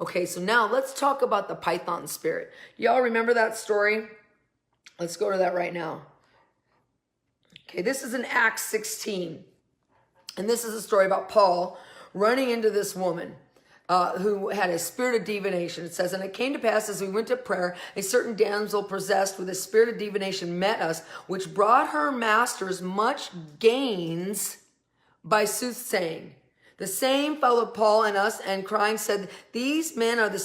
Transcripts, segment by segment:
Okay, so now let's talk about the python spirit. Y'all remember that story? Let's go to that right now. Okay, this is in Acts 16. And this is a story about Paul running into this woman who had a spirit of divination. It says, and it came to pass as we went to prayer, a certain damsel possessed with a spirit of divination met us, which brought her masters much gains by soothsaying. The same followed Paul and us, and crying said, these men are the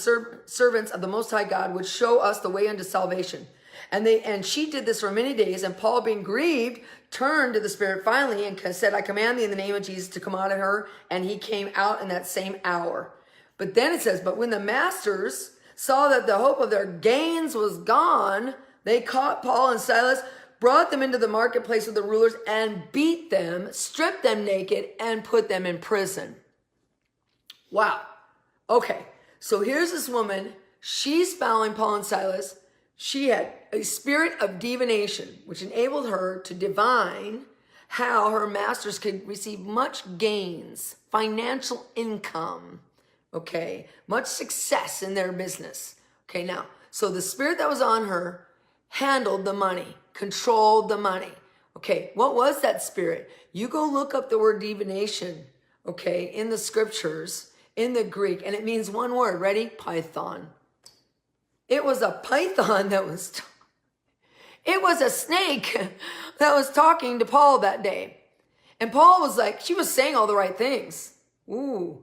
servants of the Most High God, which show us the way unto salvation. And she did this for many days, and Paul, being grieved, turned to the spirit finally and said, I command thee in the name of Jesus to come out of her. And he came out in that same hour. But then it says, but when the masters saw that the hope of their gains was gone, they caught Paul and Silas, brought them into the marketplace with the rulers, and beat them, stripped them naked, and put them in prison. Wow. Okay, so here's this woman. She's following Paul and Silas. She had a spirit of divination, which enabled her to divine how her masters could receive much gains, financial income, okay, much success in their business. Okay, now, so the spirit that was on her handled the money, controlled the money. Okay, what was that spirit? You go look up the word divination, okay, in the scriptures, in the Greek, and it means one word. Ready? Python. It was a python it was a snake that was talking to Paul that day. And Paul was like, she was saying all the right things. Ooh,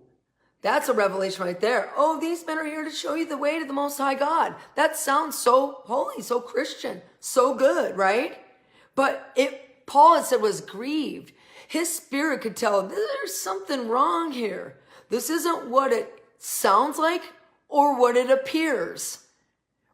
that's a revelation right there. Oh, these men are here to show you the way to the Most High God. That sounds so holy, so Christian, so good, right? But Paul had said was grieved. His spirit could tell there's something wrong here. This isn't what it sounds like or what it appears.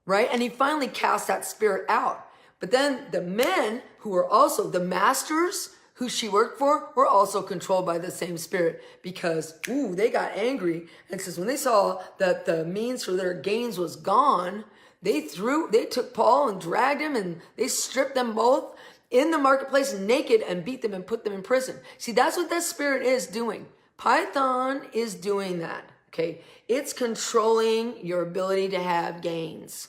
Right? And he finally cast that spirit out. But then the men who were also the masters who she worked for were also controlled by the same spirit, because, they got angry. And says when they saw that the means for their gains was gone, they took Paul and dragged him, and they stripped them both in the marketplace naked and beat them and put them in prison. See, that's what that spirit is doing. Python is doing that. Okay. It's controlling your ability to have gains.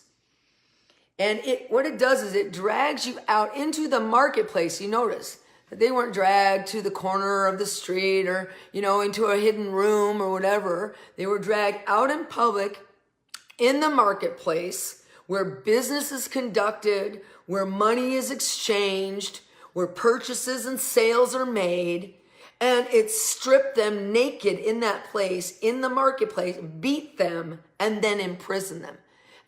And what it does is it drags you out into the marketplace. You notice that they weren't dragged to the corner of the street or, into a hidden room or whatever. They were dragged out in public in the marketplace where business is conducted, where money is exchanged, where purchases and sales are made. And it stripped them naked in that place, in the marketplace, beat them, and then imprison them.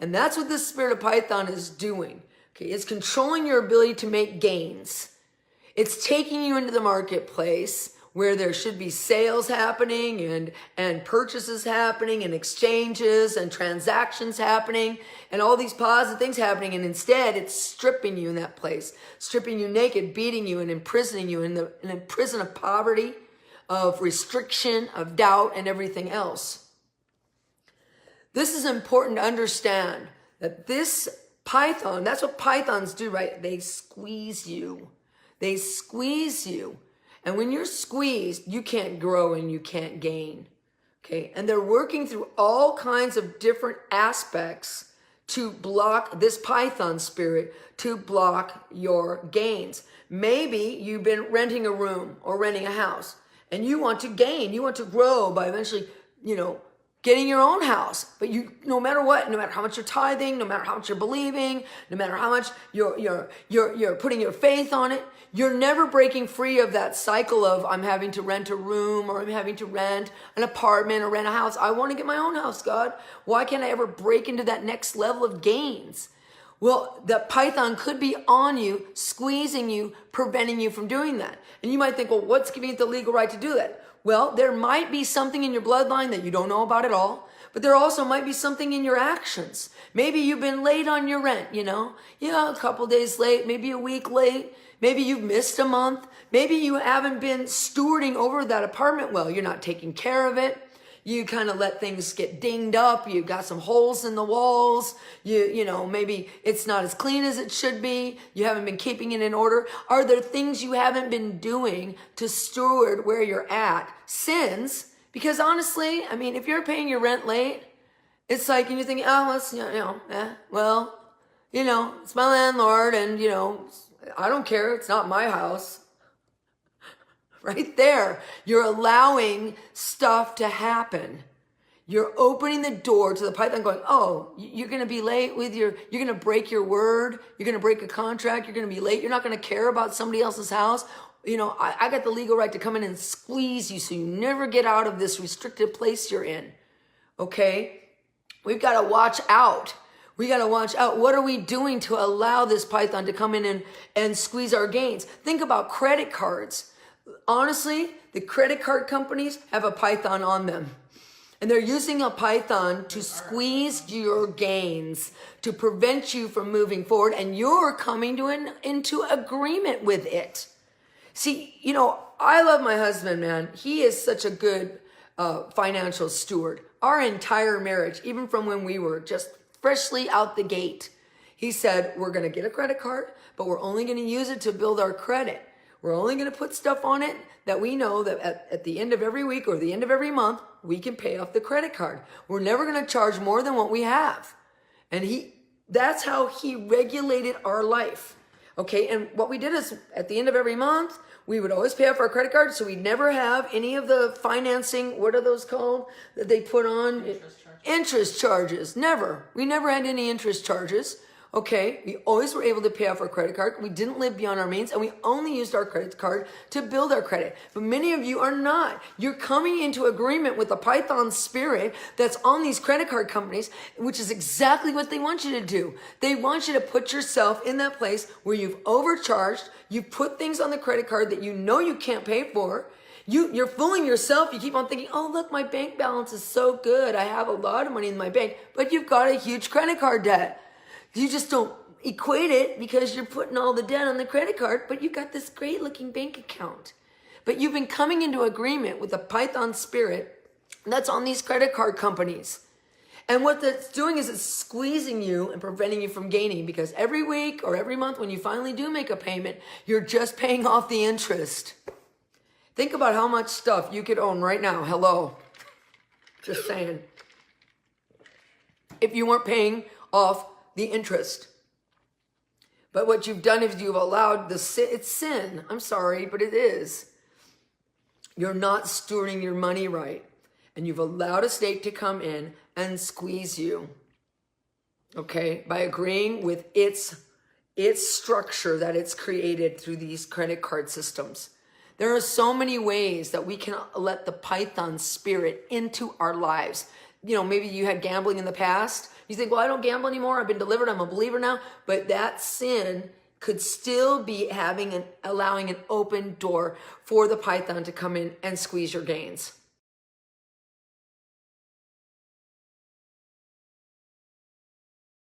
And that's what this spirit of Python is doing. Okay, it's controlling your ability to make gains. It's taking you into the marketplace where there should be sales happening and purchases happening and exchanges and transactions happening and all these positive things happening. And instead, it's stripping you in that place, stripping you naked, beating you and imprisoning you in a prison of poverty, of restriction, of doubt, and everything else. This is important to understand, that this python, that's what pythons do, right? They squeeze you. They squeeze you. And when you're squeezed, you can't grow and you can't gain. Okay? And they're working through all kinds of different aspects to block this python spirit, to block your gains. Maybe you've been renting a room or renting a house and you want to gain, you want to grow by eventually, getting your own house. But no matter what, no matter how much you're tithing, no matter how much you're believing, no matter how much you're putting your faith on it, you're never breaking free of that cycle of I'm having to rent a room or I'm having to rent an apartment or rent a house. I want to get my own house, God. Why can't I ever break into that next level of gains? Well, the python could be on you, squeezing you, preventing you from doing that. And you might think, well, what's giving it the legal right to do that? Well, there might be something in your bloodline that you don't know about at all, but there also might be something in your actions. Maybe you've been late on your rent, a couple days late, maybe a week late. Maybe you've missed a month. Maybe you haven't been stewarding over that apartment well. You're not taking care of it. You kind of let things get dinged up. You've got some holes in the walls. Maybe it's not as clean as it should be. You haven't been keeping it in order. Are there things you haven't been doing to steward where you're at? Sins. Because honestly, if you're paying your rent late, It's like, and you're thinking, oh, it's, well, it's my landlord, and, I don't care. It's not my house. Right there, you're allowing stuff to happen. You're opening the door to the python going, oh, you're going to be late with you're going to break your word. You're going to break a contract. You're going to be late. You're not going to care about somebody else's house. I got the legal right to come in and squeeze you so you never get out of this restricted place you're in. Okay? We've got to watch out. We got to watch out. What are we doing to allow this python to come in and squeeze our gains? Think about credit cards. Honestly, the credit card companies have a python on them. And they're using a python to squeeze your gains, to prevent you from moving forward. And you're coming into agreement with it. See, I love my husband, man. He is such a good financial steward. Our entire marriage, even from when we were just freshly out the gate, he said, we're going to get a credit card, but we're only going to use it to build our credit. We're only going to put stuff on it that we know that at the end of every week or the end of every month, we can pay off the credit card. We're never going to charge more than what we have. And that's how he regulated our life. Okay, and what we did is at the end of every month, we would always pay off our credit card, so we'd never have any of the financing, what are those called, that they put on? Interest charges. Never. We never had any interest charges. Okay, we always were able to pay off our credit card. We didn't live beyond our means, and we only used our credit card to build our credit. But many of you are not. You're coming into agreement with the python spirit that's on these credit card companies, which is exactly what they want you to do. They want you to put yourself in that place where you've overcharged, you put things on the credit card that you can't pay for. You're fooling yourself. You keep on thinking, oh, look, my bank balance is so good. I have a lot of money in my bank, but you've got a huge credit card debt. You just don't equate it because you're putting all the debt on the credit card, but you got this great looking bank account. But you've been coming into agreement with the python spirit that's on these credit card companies. And what that's doing is it's squeezing you and preventing you from gaining, because every week or every month when you finally do make a payment, you're just paying off the interest. Think about how much stuff you could own right now. Hello. Just saying. If you weren't paying off the interest. But what you've done is you've allowed it's sin. I'm sorry, but it is. You're not stewarding your money right. And you've allowed a state to come in and squeeze you. Okay? By agreeing with its structure that it's created through these credit card systems. There are so many ways that we can let the python spirit into our lives. Maybe you had gambling in the past. You think, well, I don't gamble anymore. I've been delivered. I'm a believer now. But that sin could still be allowing an open door for the python to come in and squeeze your gains.